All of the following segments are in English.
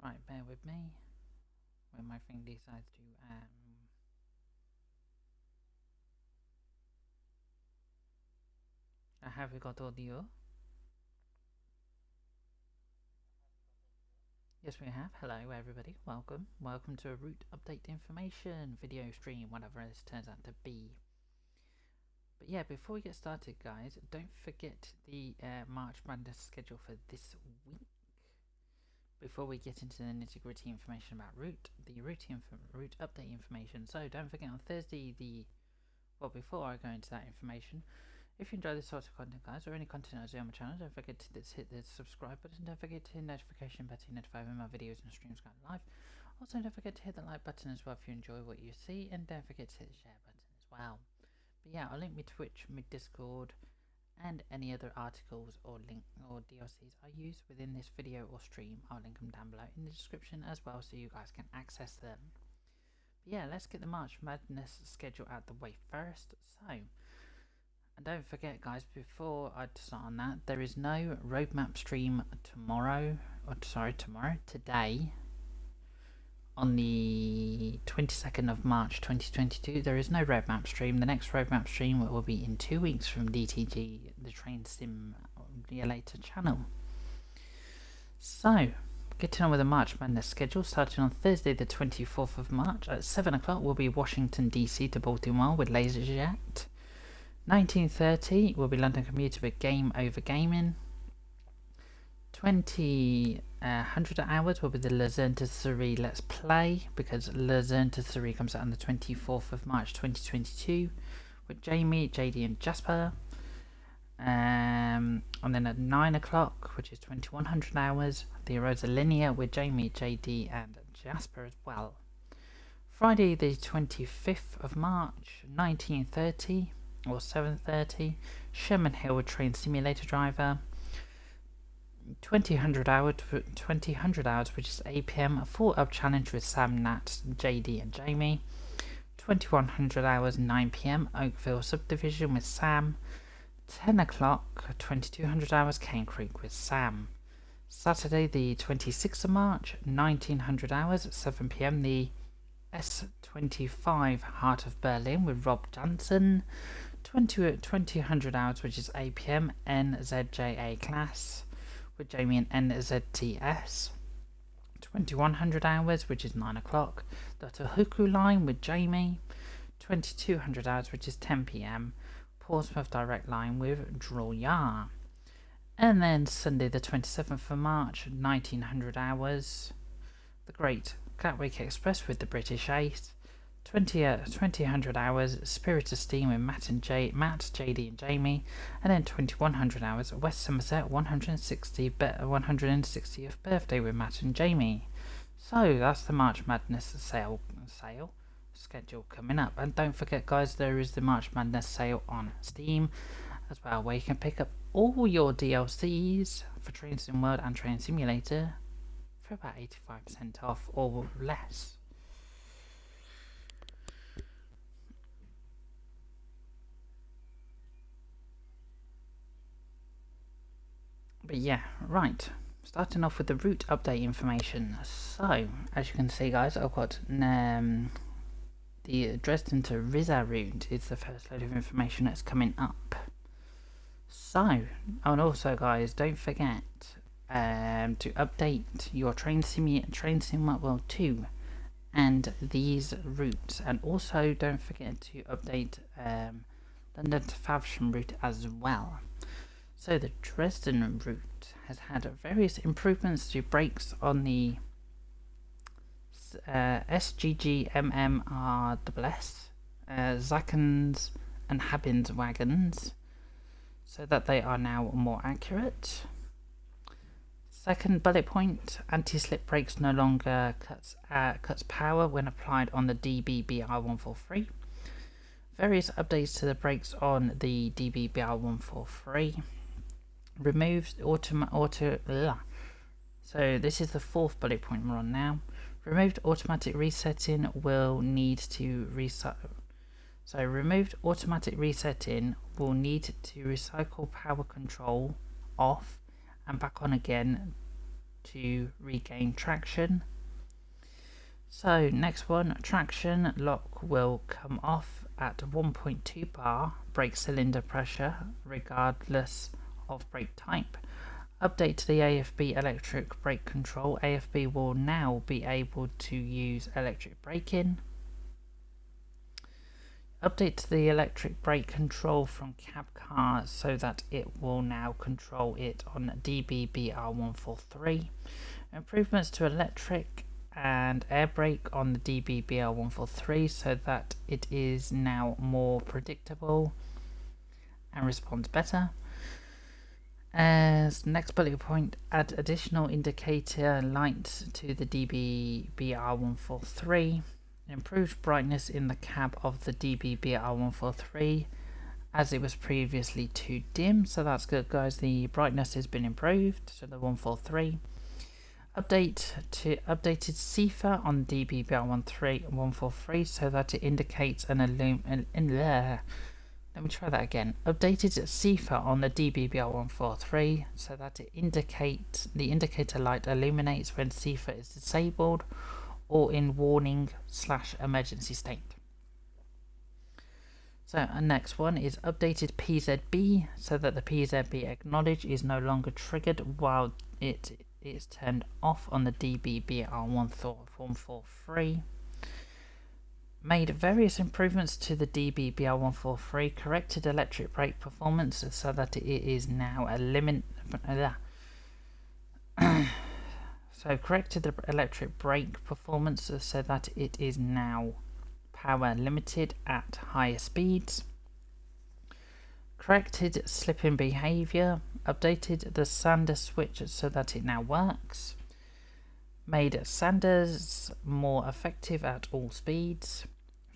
Right, bear with me when my thing decides to have we got audio? Yes, we have. Hello, everybody. Welcome. Welcome to a route update information video stream, whatever this turns out to be. But yeah, before we get started, guys, don't forget the March Madness schedule for this week. Before we get into the nitty-gritty information about route, the route update information. So don't forget on Thursday, before I go into that information, if you enjoy this sort of content, guys, or any content I do on my channel, don't forget to hit the subscribe button. Don't forget to hit the notification button to notify when my videos and streams go live. Also, don't forget to hit the like button as well if you enjoy what you see, and don't forget to hit the share button as well. But yeah, I'll link my Twitch, my Discord, and any other articles or DLCs I use within this video or stream. I'll link them down below in the description as well, so you guys can access them. But yeah, let's get the March Madness schedule out the way first. So. And don't forget, guys, before I start on that, there is no roadmap stream today, on the 22nd of March 2022. There is no roadmap stream. The next roadmap stream will be in 2 weeks from DTG, the Train Simulator channel. So, getting on with the March Madness schedule, starting on Thursday the 24th of March at 7 o'clock, will be Washington DC to Baltimore with LaserJet. 19:30 will be London Commuter with Game Over Gaming. 2000 hours will be the Luzerne to Surrey Let's Play, because Luzerne to Surrey comes out on the 24th of March 2022 with Jamie, JD and Jasper. And then at 9 o'clock, which is 2100 hours, the Erosa Linear with Jamie, JD and Jasper as well. Friday the 25th of March 1930 or 7:30, Sherman Hill Train Simulator Driver. 2000 hours, which is 8 PM, a full up challenge with Sam, Nat, JD and Jamie. 2100 hours, 9 PM, Oakville Subdivision with Sam. 10 o'clock, 2200 hours, Cane Creek with Sam. Saturday the 26th of March, 1900 hours, 7 PM, the S25 Heart of Berlin with Rob Jansen. 2000 hours, which is 8 PM, NZJA class with Jamie and NZTS. 2100 hours, which is 9 o'clock, the Tohoku line with Jamie. 2200 hours, which is 10 PM, Portsmouth direct line with Droya. And then Sunday the 27th of March, 1900 hours, the Great Gatwick Express with the British Ace. 2000 hours, Spirit of Steam with Matt, JD and Jamie. And then 2100 hours, West Somerset 160th birthday with Matt and Jamie. So that's the March Madness sale schedule coming up. And don't forget, guys, there is the March Madness sale on Steam as well, where you can pick up all your DLCs for Train Sim World and Train Simulator for about 85% off or less. But yeah, right, starting off with the route update information. So, as you can see, guys, I've got the Dresden to Riza route is the first load of information that's coming up. So, and also, guys, don't forget to update your Train Sim World 2 and these routes, and also don't forget to update London to Faversham route as well. So the Dresden route has had various improvements to brakes on the SGG MMRSS, Zackens and Habins wagons, so that they are now more accurate. Second bullet point, anti-slip brakes no longer cuts power when applied on the DBBR143. Various updates to the brakes on the DBBR143. Removed so this is the fourth bullet point we're on now. Removed automatic resetting will need to recycle power control off and back on again to regain traction. So next one, traction lock will come off at 1.2 bar brake cylinder pressure regardless of brake type. Update to the AFB electric brake control. AFB will now be able to use electric braking. Update to the electric brake control from cab car so that it will now control it on DBBR143. Improvements to electric and air brake on the DBBR143 so that it is now more predictable and responds better. As next bullet point, add additional indicator lights to the DBBR143. Improved brightness in the cab of the DBBR143 as it was previously too dim, so that's good guys, the brightness has been improved, so the 143. Update to updated CIFA on DBBR143 so that it indicates an let me try that again. Updated CIFA on the DBBR143 so that it indicates the indicator light illuminates when CIFA is disabled or in warning/emergency state. So our next one is updated PZB so that the PZB acknowledge is no longer triggered while it is turned off on the DBBR143. Made various improvements to the DBBR143, corrected electric brake performance so that it is now corrected the electric brake performance so that it is now power limited at higher speeds. Corrected slipping behavior, updated the sander switch so that it now works. Made sanders more effective at all speeds.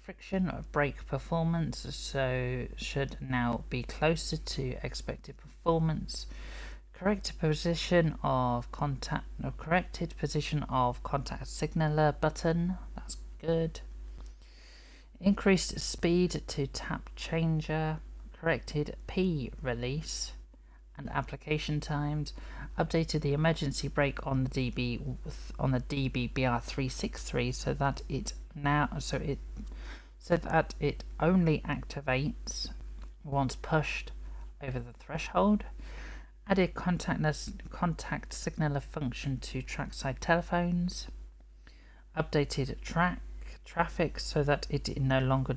Friction brake performance so should now be closer to expected performance. Corrected position of contact signaler button, that's good. Increased speed to tap changer. Corrected P release and application times. Updated the emergency brake on the DBBR363 so that it only activates once pushed over the threshold. Added contact signaler function to trackside telephones. Updated traffic so that it no longer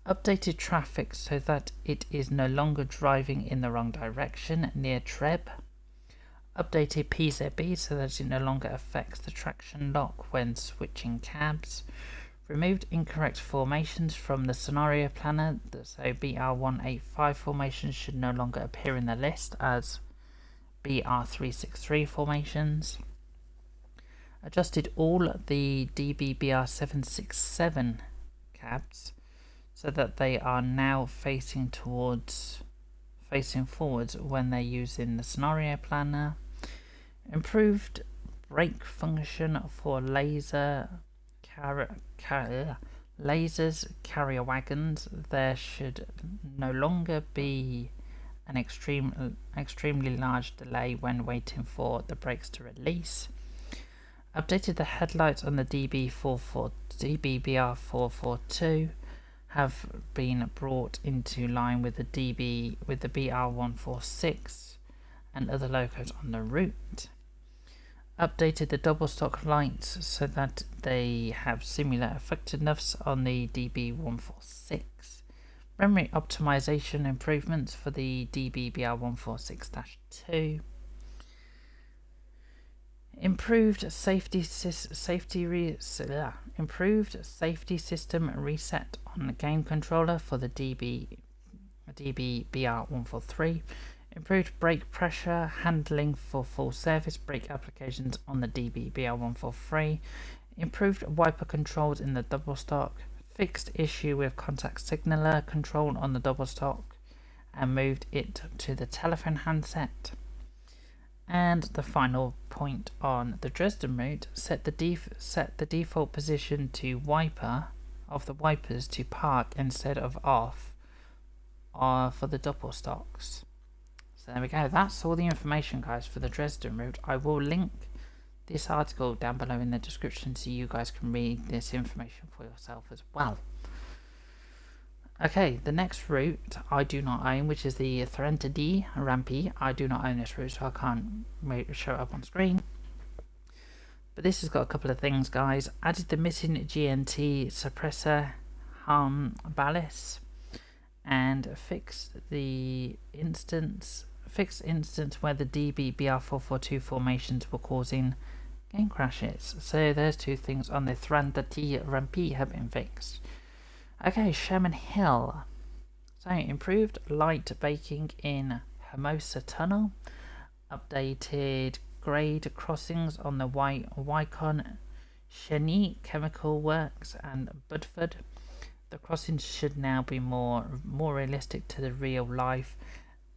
Updated traffic so that it is no longer driving in the wrong direction near Treb. Updated PZB so that it no longer affects the traction lock when switching cabs. Removed incorrect formations from the scenario planner, so BR185 formations should no longer appear in the list as BR363 formations. Adjusted all the DBBR767 cabs so that they are now facing forwards when they're using the scenario planner. Improved brake function for lasers, carrier wagons. There should no longer be an extremely large delay when waiting for the brakes to release. Updated the headlights on the DBBR442 have been brought into line with the BR146 and other locos on the route. Updated the double stock lights so that they have similar effectiveness on the DB146. Memory optimization improvements for the DBBR146-2. Improved safety system reset on the game controller for the DBBR143. Improved brake pressure handling for full service brake applications on the DBBR143. Improved wiper controls in the double stock. Fixed issue with contact signaler control on the double stock and moved it to the telephone handset. And the final point on the Dresden route, set the default position to of the wipers to park instead of off for the double stocks. So there we go. That's all the information, guys, for the Dresden route. I will link this article down below in the description so you guys can read this information for yourself as well. Okay, the next route I do not own, which is the Threnta D Rampi. I do not own this route, so I can't show it up on screen. But this has got a couple of things, guys. Added the missing GNT suppressor harm ballast, and fixed instance where the DB-BR442 formations were causing game crashes. So there's two things on the Thranta D Rampi have been fixed. Okay, Sherman Hill. So improved light baking in Hermosa Tunnel, updated grade crossings on the Wycon Chenique Chemical Works and Budford. The crossings should now be more realistic to the real life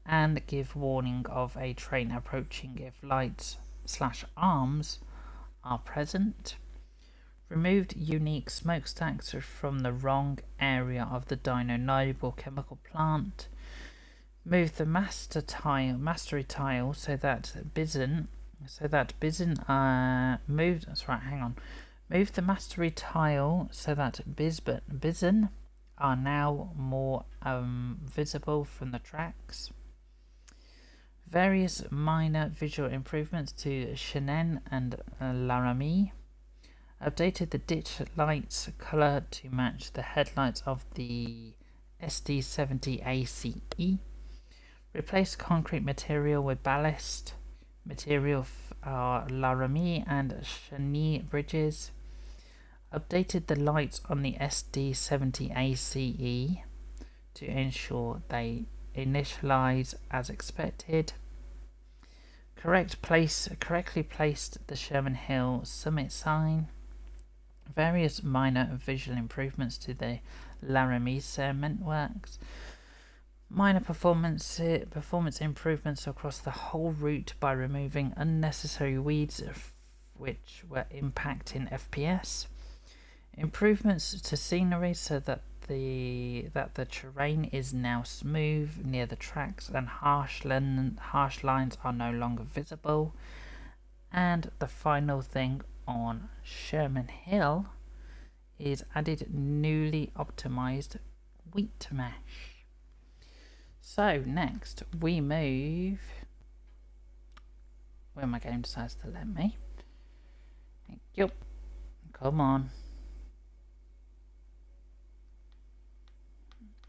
and give warning of a train approaching if lights/arms are present. Removed unique smokestacks from the wrong area of the Dino Noble chemical plant. Moved the mastery tile so that Bison moved. That's right. Hang on. Moved the mastery tile so that Bison are now more visible from the tracks. Various minor visual improvements to Chenin and Laramie. Updated the ditch lights colour to match the headlights of the SD70 ACE. Replaced concrete material with ballast material Laramie and Chenique bridges. Updated the lights on the SD70 ACE to ensure they initialize as expected. Correctly placed the Sherman Hill summit sign. Various minor visual improvements to the Laramie cement works. Minor performance improvements across the whole route by removing unnecessary weeds which were impacting FPS. Improvements to scenery so that the terrain is now smooth near the tracks and harsh lines are no longer visible. And the final thing on Sherman Hill is added newly optimized wheat mesh. So next we move where my game decides to let me. Thank you. Come on.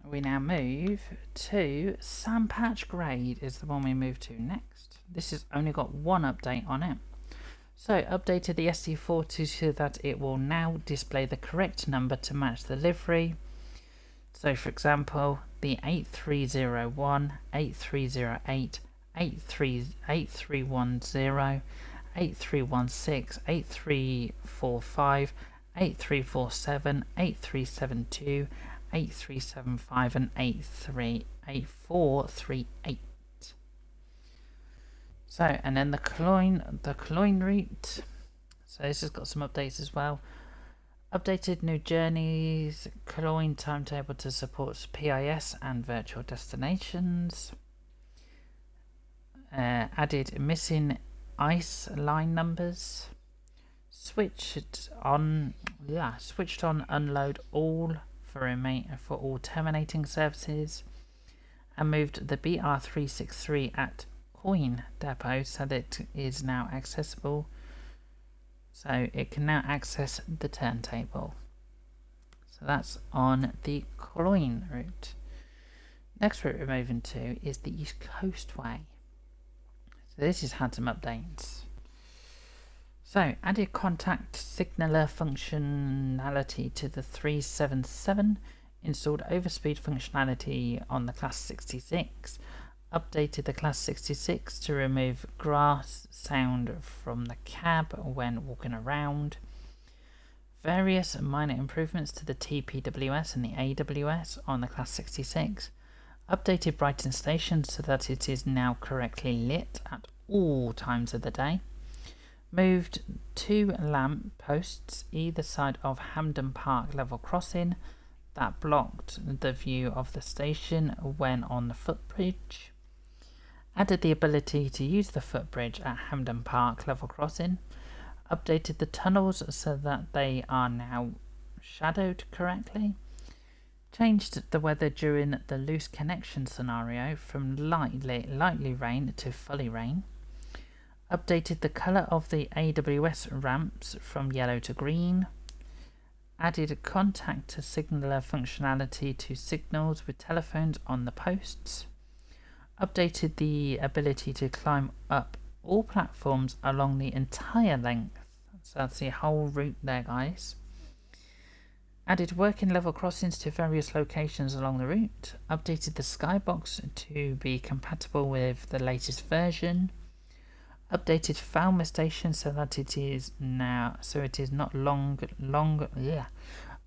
We now move to Sandpatch Grade is the one we move to next. This has only got one update on it. So updated the SD40 so that it will now display the correct number to match the livery. So for example, the 8301, 8308, 8310, 8316, 8345, 8347, 8372, 8375 and 8438. So, and then the Cloyne route. So this has got some updates as well. Updated new journeys, Cloyne timetable to support PIS and virtual destinations. Added missing ice line numbers. Switched on unload all for all terminating services, and moved the BR363 at Coin depot so that it is now accessible. So it can now access the turntable. So that's on the Cloyne route. Next route we're moving to is the East Coast Way. So this has had some updates. So added contact signaler functionality to the 377, installed overspeed functionality on the Class 66, updated the Class 66 to remove grass sound from the cab when walking around. Various minor improvements to the TPWS and the AWS on the Class 66. Updated Brighton Station so that it is now correctly lit at all times of the day. Moved 2 lamp posts either side of Hampden Park level crossing that blocked the view of the station when on the footbridge. Added the ability to use the footbridge at Hampden Park level crossing. Updated the tunnels so that they are now shadowed correctly. Changed the weather during the loose connection scenario from lightly rain to fully rain. Updated the colour of the AWS ramps from yellow to green. Added contact to signaller functionality to signals with telephones on the posts. Updated the ability to climb up all platforms along the entire length. So that's the whole route there, guys. Added working level crossings to various locations along the route. Updated the skybox to be compatible with the latest version. Updated Falmer Station so that it is not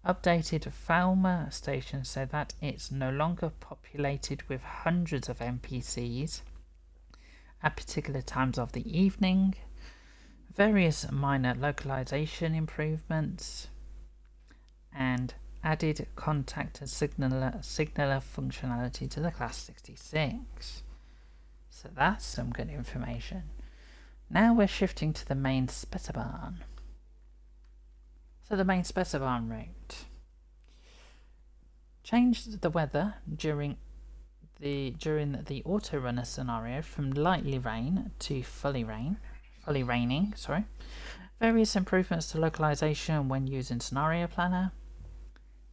Updated Falmer Station so that it's no longer populated with hundreds of NPCs at particular times of the evening. Various minor localization improvements. And added contact and signaller functionality to the Class 66. So that's some good information. Now we're shifting to the main Specimen. So the main Specimen route. Changed the weather during the auto runner scenario from lightly rain to fully raining. Various improvements to localization when using Scenario Planner.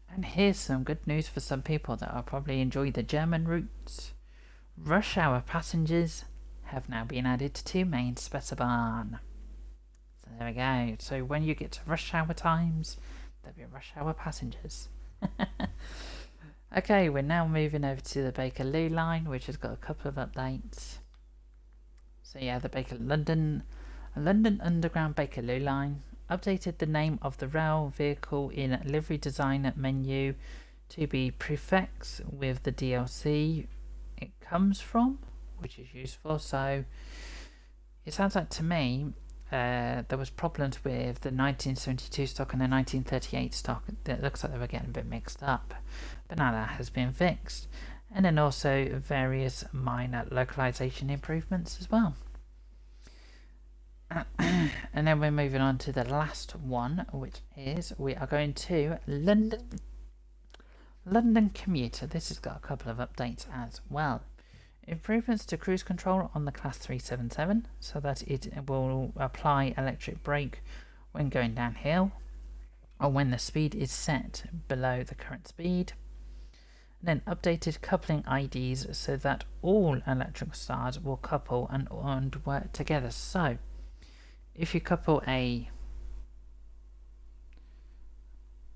And here's some good news for some people that will probably enjoy the German routes. Rush hour passengers have now been added to main Specimen. So there we go. So when you get to rush hour times, there'll be rush hour passengers. Okay, we're now moving over to the Bakerloo line, which has got a couple of updates. So yeah, the London Underground Bakerloo line updated the name of the rail vehicle in livery design menu to be prefix with the DLC it comes from, which is useful. So it sounds like to me there was problems with the 1972 stock and the 1938 stock. It looks like they were getting a bit mixed up, but now that has been fixed. And then also various minor localization improvements as well. And then we're moving on to the last one, which is we are going to London Commuter. This has got a couple of updates as well. Improvements to cruise control on the Class 377 so that it will apply electric brake when going downhill or when the speed is set below the current speed. And then updated coupling IDs so that all electric stars will couple and work together. So if you couple a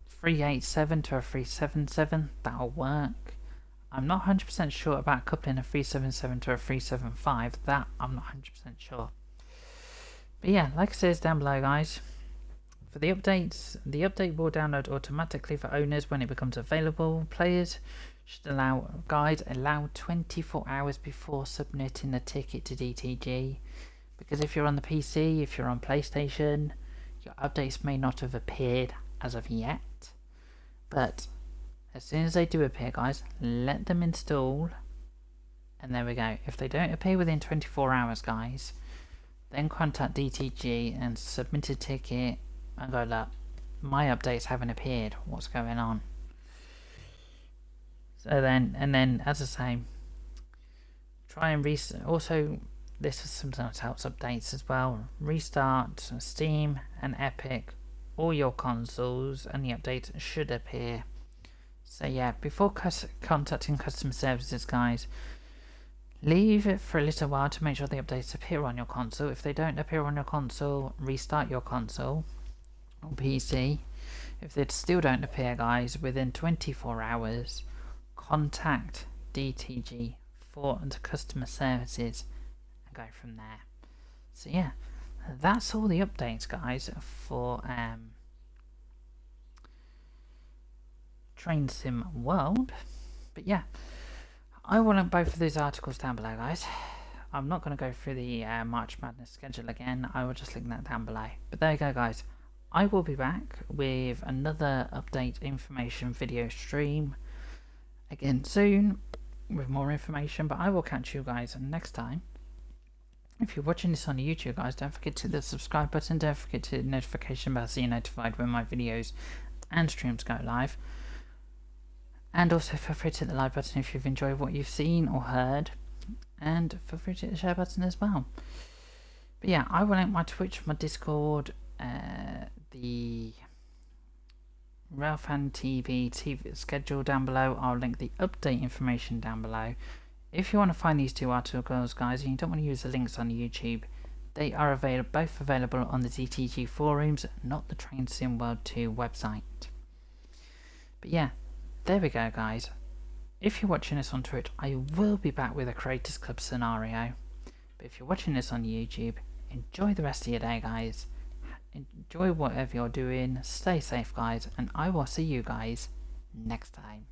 387 to a 377, that'll work. I'm not 100% sure about coupling a 377 to a 375. That I'm not 100% sure. But yeah, like it says down below, guys, for the updates, the update will download automatically for owners when it becomes available. Players should allow 24 hours before submitting the ticket to DTG. Because if you're on the PC, if you're on PlayStation, your updates may not have appeared as of yet. But as soon as they do appear, guys, let them install. And there we go. If they don't appear within 24 hours, guys, then contact DTG and submit a ticket and go, look, my updates haven't appeared. What's going on? So then, as I say, try and reset. Also, this sometimes helps updates as well. Restart Steam and Epic, all your consoles, and the updates should appear. So yeah, before contacting customer services, guys, leave it for a little while to make sure the updates appear on your console. If they don't appear on your console, restart your console or PC. If they still don't appear, guys, within 24 hours, contact DTG for customer services and go from there. So yeah, that's all the updates, guys, for Train Sim World. But yeah, I will link both of these articles down below, guys. I'm not going to go through the March Madness schedule again. I will just link that down below. But there you go, guys. I will be back with another update information video stream again soon. with more information, but I will catch you guys next time. If you're watching this on YouTube, guys, don't forget to hit the subscribe button, don't forget to hit the notification bell so you're notified when my videos and streams go live. And also feel free to hit the like button if you've enjoyed what you've seen or heard, and feel free to hit the share button as well. But yeah, I will link my Twitch, my Discord, the Railfan TV schedule down below. I'll link the update information down below. If you want to find these two articles, guys, and you don't want to use the links on YouTube, they are both available on the ZTG forums, not the Train Sim World 2 website. But yeah, there we go, guys. If you're watching this on Twitch, I will be back with a Creators Club scenario. But if you're watching this on YouTube, enjoy the rest of your day, guys. Enjoy whatever you're doing. Stay safe, guys, and I will see you guys next time.